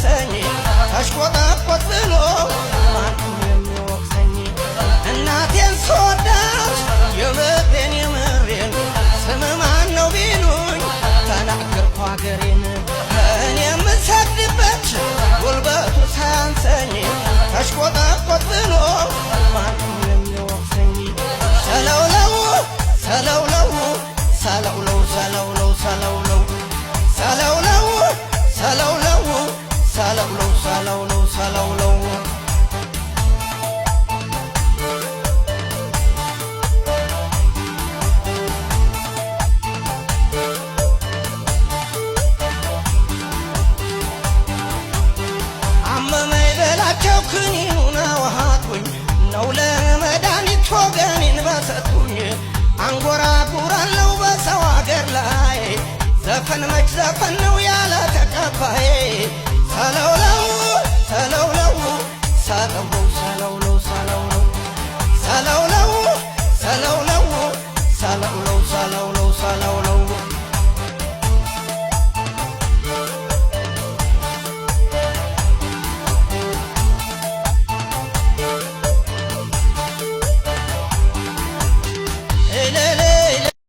ሳያንሰኝ ተሽቆጠቆጥ ብሎ ማንም የሚወቅሰኝ እናቴን ስወዳት የምሬን ስም ማን ነው ቢሉኝ ተናገርኩ አገሬን እኔ የምሰግድበት ጉልበቱ ሳያንሰኝ ተሽቆጠቆጥ ብሎ ማንም የሚወቅሰኝ ሰለውለው ሰለውለው ሰለውለው ሰለውለው ሰለውለው ሰለውለው ሰለውለው ሰለውለው ሰለውለው ሰለውለው አመመኝ በላቸው ክኒኑን አዋሃቱኝ ነው ለመድኃኒት ወገኔን በሰጡኝ አንጎራጉራለሁ በሰው አገር ላይ ዘፈን መች ዘፈን ነው ያለ ተቀባይ ሰለውለው ሰለውለው